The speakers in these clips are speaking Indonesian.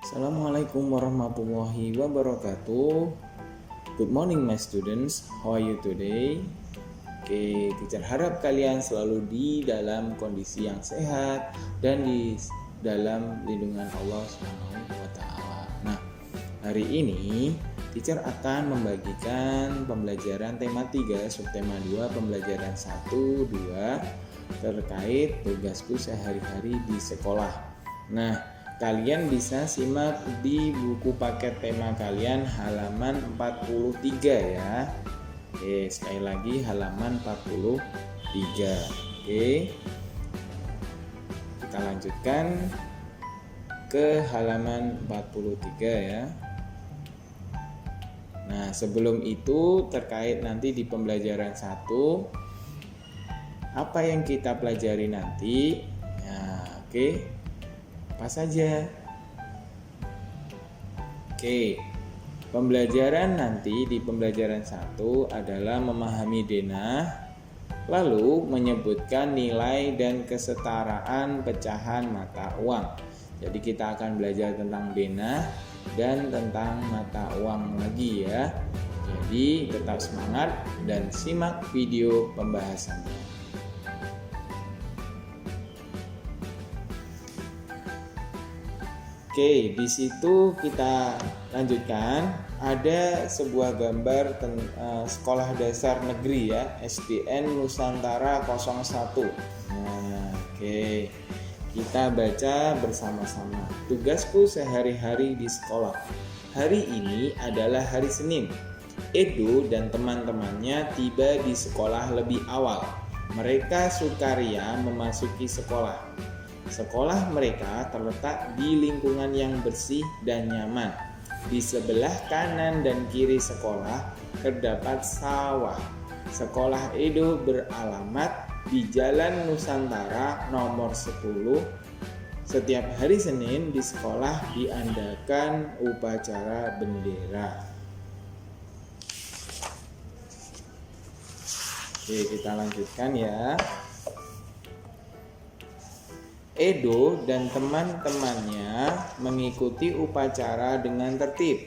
Assalamualaikum warahmatullahi wabarakatuh. Good morning my students, how are you today? Oke, teacher harap kalian selalu di dalam kondisi yang sehat dan di dalam lindungan Allah SWT. Nah, hari ini teacher akan membagikan pembelajaran tema 3, subtema 2, pembelajaran 1, 2 terkait tugasku sehari-hari di sekolah. Nah, kalian bisa simak di buku paket tema kalian halaman 43 ya. Oke, sekali lagi halaman 43. Oke. Kita lanjutkan ke halaman 43 ya. Nah, sebelum itu terkait nanti di pembelajaran 1 apa yang kita pelajari nanti? Nah, oke. Apa saja? Oke, pembelajaran nanti di pembelajaran 1 adalah memahami denah, lalu menyebutkan nilai dan kesetaraan pecahan mata uang. Jadi kita akan belajar tentang denah dan tentang mata uang lagi ya. Jadi tetap semangat dan simak video pembahasannya. Oke, di situ kita lanjutkan. Ada sebuah gambar sekolah dasar negeri ya, SDN Nusantara 01. Nah, oke. Kita baca bersama-sama. Tugasku sehari-hari di sekolah. Hari ini adalah hari Senin. Edo dan teman-temannya tiba di sekolah lebih awal. Mereka sukaria memasuki sekolah. Sekolah mereka terletak di lingkungan yang bersih dan nyaman. Di sebelah kanan dan kiri sekolah terdapat sawah. Sekolah Edo beralamat di Jalan Nusantara nomor 10. Setiap hari Senin di sekolah diadakan upacara bendera. Oke, kita lanjutkan ya. Edo dan teman-temannya mengikuti upacara dengan tertib.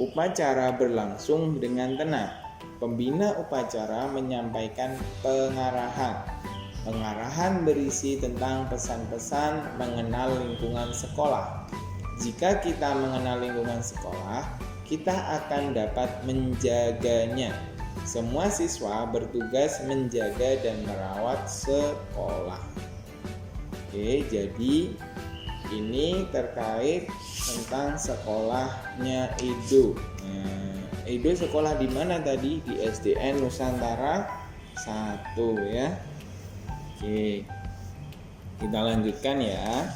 Upacara berlangsung dengan tenang. Pembina upacara menyampaikan pengarahan. Pengarahan berisi tentang pesan-pesan mengenal lingkungan sekolah. Jika kita mengenal lingkungan sekolah, kita akan dapat menjaganya. Semua siswa bertugas menjaga dan merawat sekolah. Oke, jadi ini terkait tentang sekolahnya Edo. Nah, Edo sekolah di mana tadi? Di SDN Nusantara 1 ya. Oke, kita lanjutkan ya.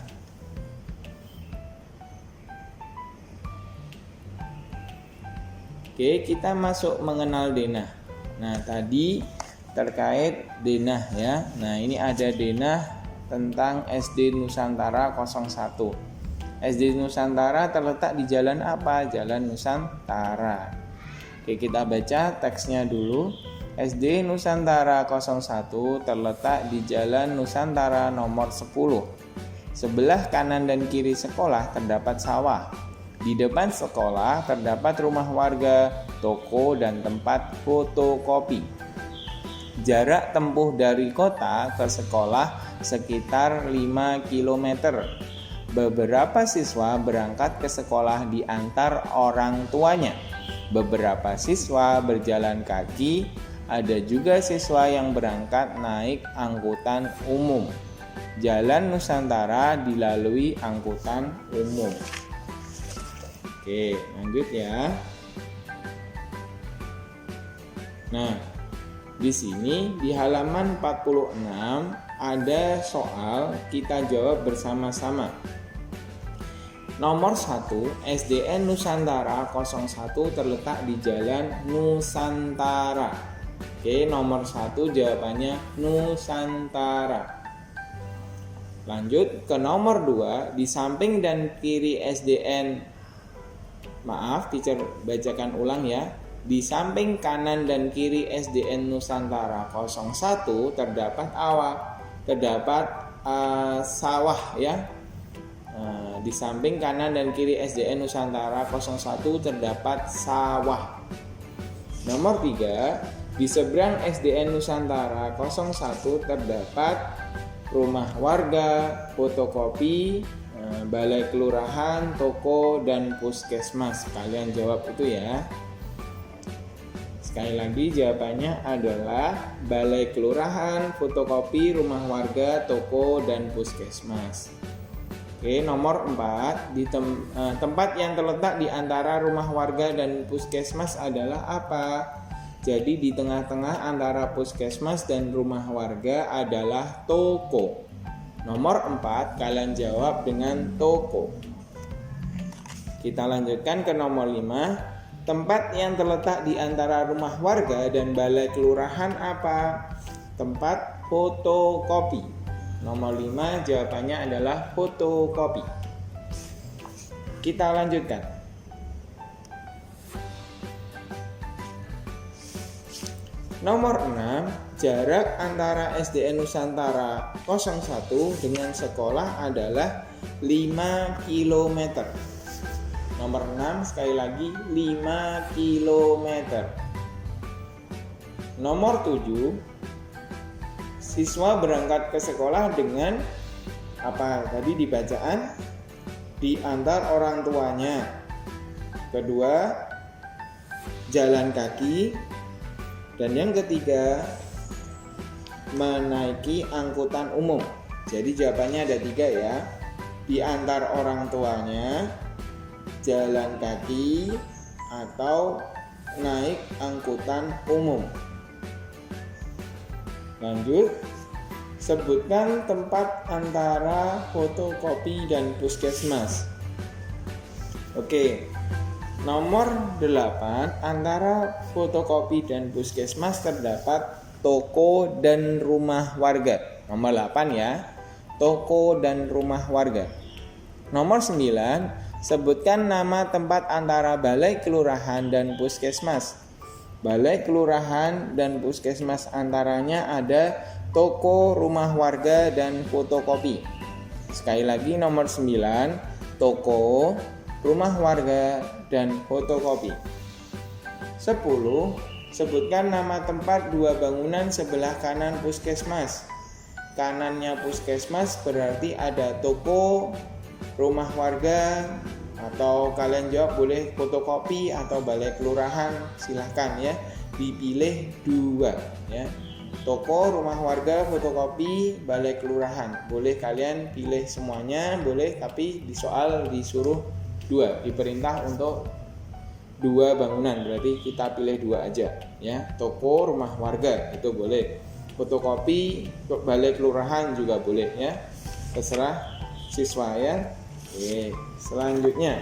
Oke, kita masuk mengenal denah. Nah, tadi terkait denah ya. Nah, ini ada denah tentang SD Nusantara 01. SD Nusantara terletak di jalan apa? Jalan Nusantara. Oke, kita baca teksnya dulu. SD Nusantara 01 terletak di Jalan Nusantara nomor 10. Sebelah kanan dan kiri sekolah terdapat sawah. Di depan sekolah terdapat rumah warga, toko, dan tempat fotokopi. Jarak tempuh dari kota ke sekolah sekitar 5 km. Beberapa siswa berangkat ke sekolah diantar orang tuanya. Beberapa siswa berjalan kaki, ada juga siswa yang berangkat naik angkutan umum. Jalan Nusantara dilalui angkutan umum. Oke, lanjut ya. Nah, di sini di halaman 46 ada soal, kita jawab bersama-sama. Nomor 1, SDN Nusantara 01 terletak di Jalan Nusantara. Oke, nomor 1 jawabannya Nusantara. Lanjut ke nomor 2, di samping dan kiri SDN. Maaf, teacher bacakan ulang ya. Di samping kanan dan kiri SDN Nusantara 01 terdapat sawah ya. Di samping kanan dan kiri SDN Nusantara 01 terdapat sawah. Nomor 3, di seberang SDN Nusantara 01 terdapat rumah warga, fotokopi, balai kelurahan, toko, dan puskesmas. Kalian jawab itu ya. Sekali lagi jawabannya adalah balai kelurahan, fotokopi, rumah warga, toko, dan puskesmas. Oke, nomor 4, di tempat yang terletak di antara rumah warga dan puskesmas adalah apa? Jadi di tengah-tengah antara puskesmas dan rumah warga adalah toko. Nomor 4, kalian jawab dengan toko. Kita lanjutkan ke nomor 5. Tempat yang terletak di antara rumah warga dan balai kelurahan apa? Tempat fotokopi. Nomor 5 jawabannya adalah fotokopi. Kita lanjutkan. Nomor 6, jarak antara SDN Nusantara 01 dengan sekolah adalah 5 km. Nomor 6 sekali lagi 5 km. Nomor 7, siswa berangkat ke sekolah dengan apa? Tadi di bacaan, diantar orang tuanya. Kedua, jalan kaki. Dan yang ketiga, menaiki angkutan umum. Jadi jawabannya ada 3 ya. Diantar orang tuanya, jalan kaki, atau naik angkutan umum. Lanjut, sebutkan tempat antara fotokopi dan puskesmas. Oke, nomor 8, antara fotokopi dan puskesmas terdapat toko dan rumah warga. Nomor 8 ya, toko dan rumah warga. Nomor 9, sebutkan nama tempat antara balai kelurahan dan puskesmas. Balai kelurahan dan puskesmas antaranya ada toko, rumah warga, dan fotokopi. Sekali lagi nomor 9, toko, rumah warga, dan fotokopi. 10, sebutkan nama tempat 2 bangunan sebelah kanan puskesmas. Kanannya puskesmas berarti ada toko, rumah warga, atau kalian jawab boleh fotokopi atau balai kelurahan, silahkan ya, dipilih 2 ya. Toko, rumah warga, fotokopi, balai kelurahan, boleh kalian pilih semuanya, boleh, tapi di soal disuruh 2, diperintah untuk 2 bangunan, berarti kita pilih 2 aja ya. Toko, rumah warga itu boleh, fotokopi, balai kelurahan juga boleh ya, terserah siswa ya. Oke, selanjutnya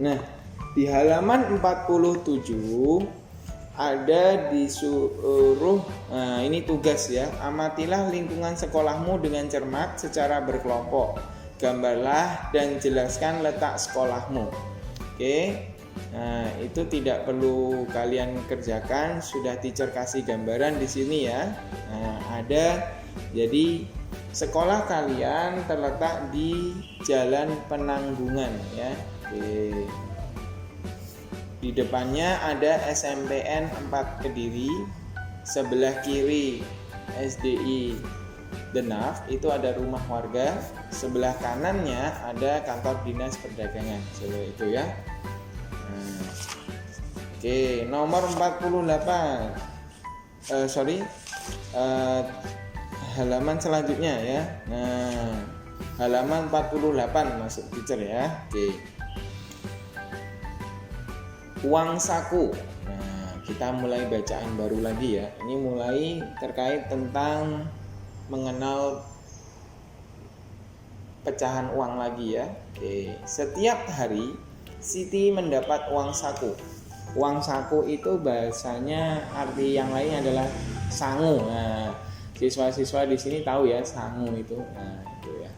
nah, di halaman 47 ada disuruh, ini tugas ya, amatilah lingkungan sekolahmu dengan cermat secara berkelompok. Gambarlah dan jelaskan letak sekolahmu. Oke. Nah, itu tidak perlu kalian kerjakan, sudah teacher kasih gambaran di sini ya. Nah, ada, jadi sekolah kalian terletak di Jalan Penanggungan ya. Oke. Di depannya ada SMPN 4 Kediri, sebelah kiri SDI Denaf, itu ada rumah warga, sebelah kanannya ada kantor dinas perdagangan. Coba itu ya. Oke, nomor 48. Halaman selanjutnya ya. Nah, halaman 48 masuk teacher ya. Oke. Uang saku. Nah, kita mulai bacaan baru lagi ya. Ini mulai terkait tentang mengenal pecahan uang lagi ya. Oke. Setiap hari Siti mendapat uang saku. Uang saku itu bahasanya arti yang lain adalah sangu. Nah, siswa-siswa di sini tahu ya sangu itu. Nah, itu ya.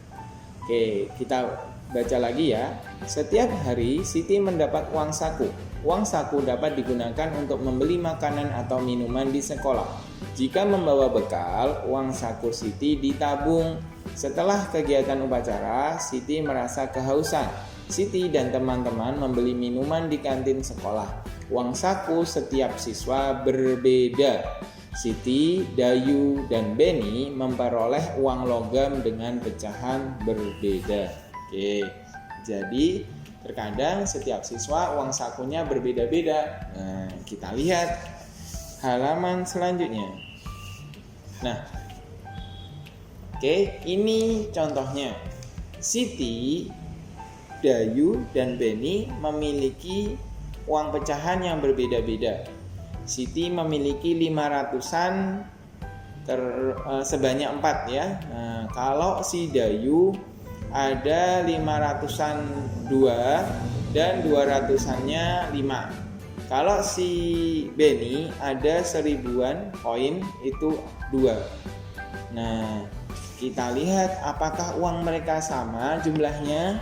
Oke, kita baca lagi ya. Setiap hari Siti mendapat uang saku. Uang saku dapat digunakan untuk membeli makanan atau minuman di sekolah. Jika membawa bekal, uang saku Siti ditabung. Setelah kegiatan upacara, Siti merasa kehausan. Siti dan teman-teman membeli minuman di kantin sekolah. Uang saku setiap siswa berbeda. Siti, Dayu, dan Beni memperoleh uang logam dengan pecahan berbeda. Oke, jadi terkadang setiap siswa uang sakunya berbeda-beda. Nah, kita lihat halaman selanjutnya. Nah, oke, ini contohnya. Siti, Dayu, dan Beni memiliki uang pecahan yang berbeda-beda. Siti memiliki 500-an sebanyak 4 ya. Nah, kalau si Dayu ada 500-an 2 dan 200-annya 5. Kalau si Beni ada 1000-an koin itu 2. Nah, kita lihat apakah uang mereka sama jumlahnya.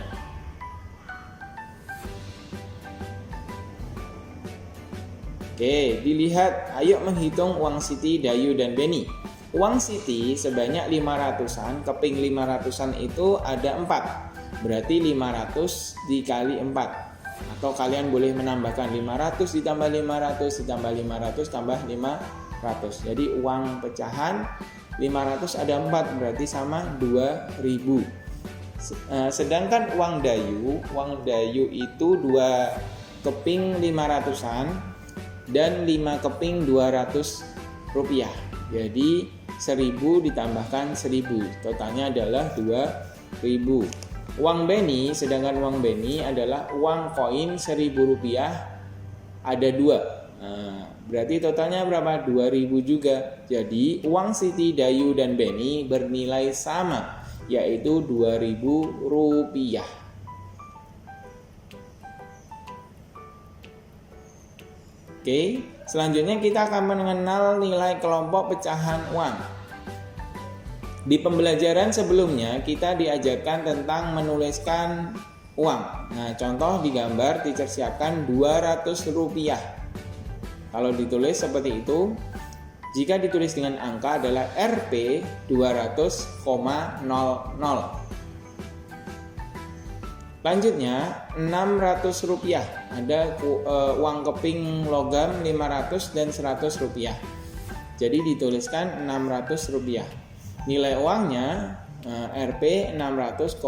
Oke, dilihat. Ayo menghitung uang Siti, Dayu, dan Beni. Uang Siti sebanyak 500-an, keping 500-an itu ada 4. Berarti 500 dikali 4. Atau kalian boleh menambahkan 500 ditambah 500 ditambah 500 tambah 500. Jadi uang pecahan 500 ada 4, berarti sama 2000. Sedangkan uang Dayu itu 2 keping 500-an dan 5 keping 200 rupiah. Jadi 1000 ditambahkan 1000, totalnya adalah 2000. Sedangkan uang Beni adalah uang koin 1000 rupiah ada 2. Nah, berarti totalnya berapa? 2000 juga. Jadi uang Siti, Dayu, dan Beni bernilai sama, yaitu 2000 rupiah. Oke, selanjutnya kita akan mengenal nilai kelompok pecahan uang. Di pembelajaran sebelumnya kita diajarkan tentang menuliskan uang. Nah, contoh di gambar teacher siapkan 200 rupiah. Kalau ditulis seperti itu, jika ditulis dengan angka adalah Rp 200,00. Lanjutnya 600 rupiah. Ada uang keping logam 500 dan 100 rupiah. Jadi dituliskan 600 rupiah. Nilai uangnya Rp 600,00.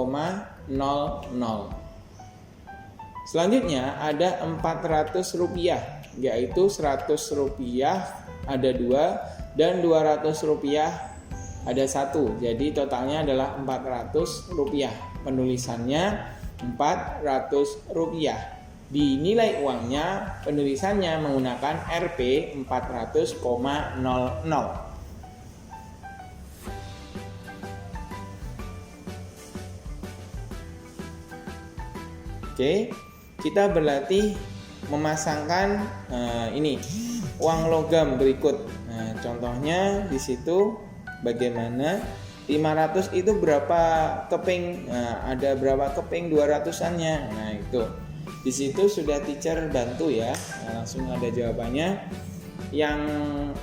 Selanjutnya ada 400 rupiah, yaitu 100 rupiah ada 2 dan 200 rupiah ada 1. Jadi totalnya adalah 400 rupiah. Penulisannya 400 rupiah. Di nilai uangnya penulisannya menggunakan Rp 400,00. Oke, kita berlatih memasangkan ini uang logam berikut. Nah, contohnya di situ bagaimana 500 itu berapa keping? Nah, ada berapa keping 200-annya? Nah, itu. Di situ sudah teacher bantu ya. Nah, langsung ada jawabannya. Yang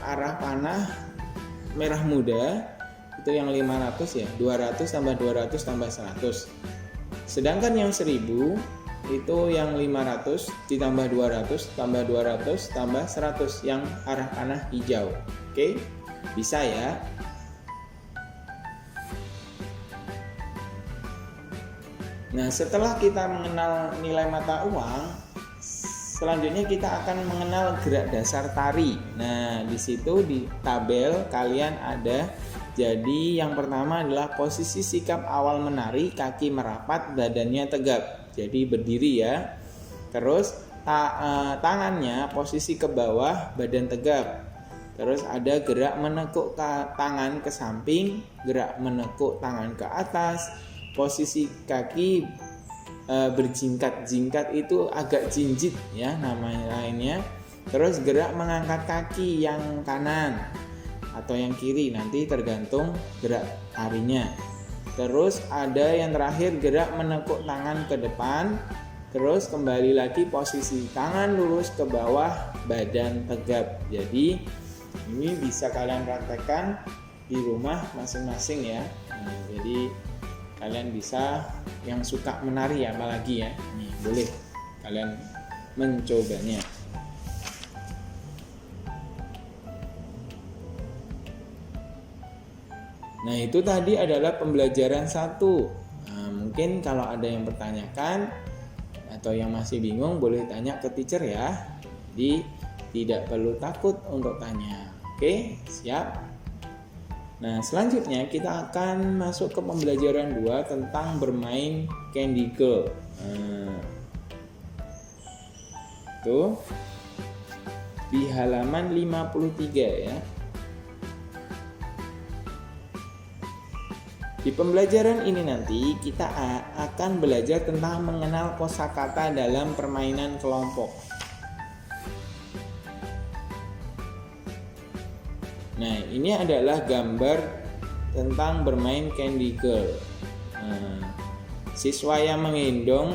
arah panah merah muda itu yang 500 ya. 200 tambah 200 tambah 100. Sedangkan yang 1000 itu yang 500 ditambah 200 tambah 200 tambah 100 yang arah panah hijau. Oke, bisa ya. Nah, setelah kita mengenal nilai mata uang, selanjutnya kita akan mengenal gerak dasar tari. Nah, di situ di tabel kalian ada. Jadi yang pertama adalah posisi sikap awal menari, kaki merapat, badannya tegap. Jadi berdiri ya. Terus tangannya posisi ke bawah, badan tegap. Terus ada gerak menekuk tangan ke samping, gerak menekuk tangan ke atas. Posisi kaki berjingkat. Jingkat itu agak jinjit ya namanya lainnya. Terus gerak mengangkat kaki yang kanan atau yang kiri, nanti tergantung gerak tarinya. Terus ada yang terakhir gerak menekuk tangan ke depan. Terus kembali lagi posisi tangan lurus ke bawah, badan tegap. Jadi Ini bisa kalian praktekkan di rumah masing-masing ya. Nah, jadi kalian bisa, yang suka menari ya apalagi ya, ini boleh kalian mencobanya. Nah, itu tadi adalah pembelajaran 1. Nah, mungkin kalau ada yang bertanyakan atau yang masih bingung boleh tanya ke teacher ya. Jadi tidak perlu takut untuk tanya. Oke, siap? Nah, selanjutnya kita akan masuk ke pembelajaran 2 tentang bermain Candy Girl. Tuh di halaman 53 ya. Di pembelajaran ini nanti kita akan belajar tentang mengenal kosakata dalam permainan kelompok. Nah, ini adalah gambar tentang bermain Candy Girl. Siswa yang menggendong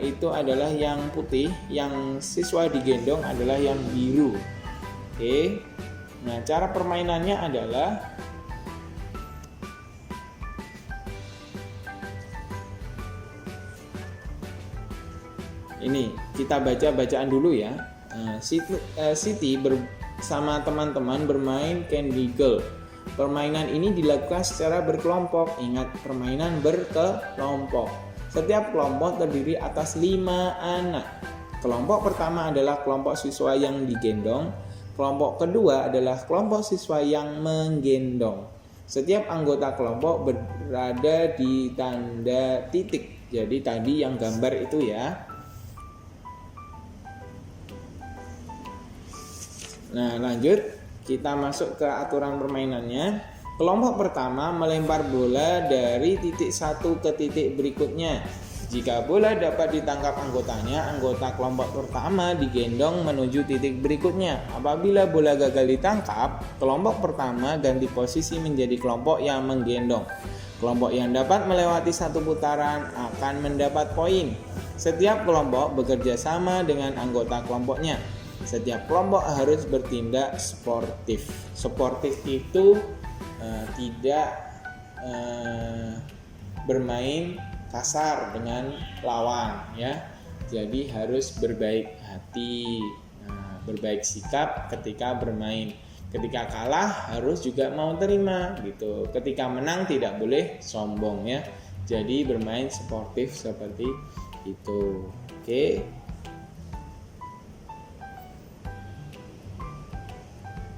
itu adalah yang putih, yang siswa digendong adalah yang biru. Oke. Nah, cara permainannya adalah ini, kita baca bacaan dulu ya. Siti bersama teman-teman bermain Candy Girl. Permainan ini dilakukan secara berkelompok. Ingat, permainan berkelompok. Setiap kelompok terdiri atas 5 anak. Kelompok pertama adalah kelompok siswa yang digendong. Kelompok kedua adalah kelompok siswa yang menggendong. Setiap anggota kelompok berada di tanda titik. Jadi tadi yang gambar itu ya. Nah, lanjut kita masuk ke aturan permainannya. Kelompok pertama melempar bola dari titik satu ke titik berikutnya. Jika bola dapat ditangkap anggotanya, anggota kelompok pertama digendong menuju titik berikutnya. Apabila bola gagal ditangkap, kelompok pertama ganti posisi menjadi kelompok yang menggendong. Kelompok yang dapat melewati satu putaran akan mendapat poin. Setiap kelompok bekerja sama dengan anggota kelompoknya. Setiap kelompok harus bertindak sportif. Sportif itu tidak bermain kasar dengan lawan ya. Jadi harus berbaik hati, berbaik sikap ketika bermain. Ketika kalah harus juga mau terima gitu. Ketika menang tidak boleh sombong ya. Jadi bermain sportif seperti itu. Oke.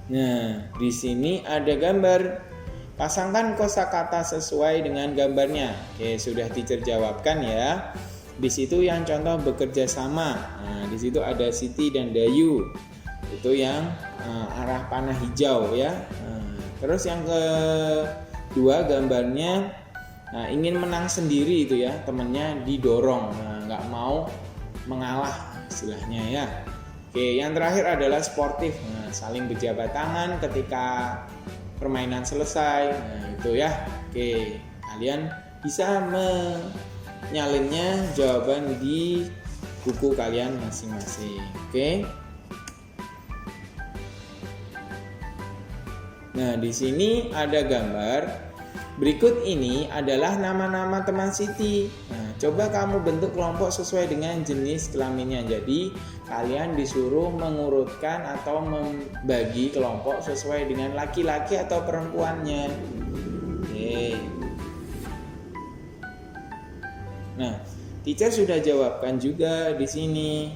Nah, di sini ada gambar. Pasangkan kosakata sesuai dengan gambarnya. Oke, sudah teacher jawabkan ya. Di situ yang contoh bekerja sama. Nah, di situ ada Siti dan Dayu. Itu yang arah panah hijau ya. Terus yang kedua gambarnya ingin menang sendiri itu ya, temennya didorong. Nggak mau mengalah istilahnya ya. Oke, yang terakhir adalah sportif. Saling berjabat tangan ketika permainan selesai. Nah, itu ya. Oke, kalian bisa menyalinnya jawaban di buku kalian masing-masing. Oke. Nah, di sini ada gambar. Berikut ini adalah nama-nama teman Siti. Nah, coba kamu bentuk kelompok sesuai dengan jenis kelaminnya. Jadi, kalian disuruh mengurutkan atau membagi kelompok sesuai dengan laki-laki atau perempuannya. Oke. Nah, teacher sudah jawabkan juga di sini.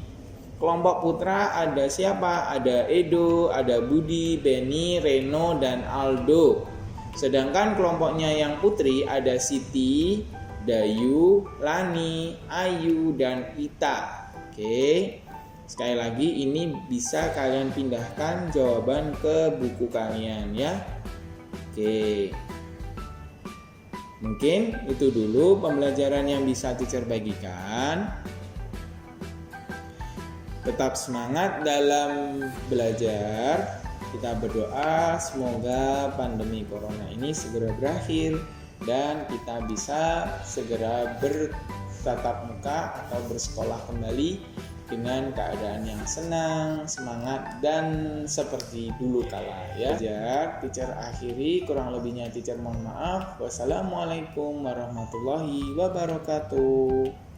Kelompok putra ada siapa? Ada Edo, ada Budi, Benny, Reno, dan Aldo. Sedangkan kelompoknya yang putri ada Siti, Dayu, Lani, Ayu, dan Ita. Oke. Sekali lagi ini bisa kalian pindahkan jawaban ke buku kalian ya. Oke. Mungkin itu dulu pembelajaran yang bisa teacher bagikan. Tetap semangat dalam belajar. Kita berdoa semoga pandemi corona ini segera berakhir dan kita bisa segera bertatap muka atau bersekolah kembali dengan keadaan yang senang, semangat, dan seperti dulu kala ya. Teacher akhiri, kurang lebihnya teacher mohon maaf. Wassalamualaikum warahmatullahi wabarakatuh.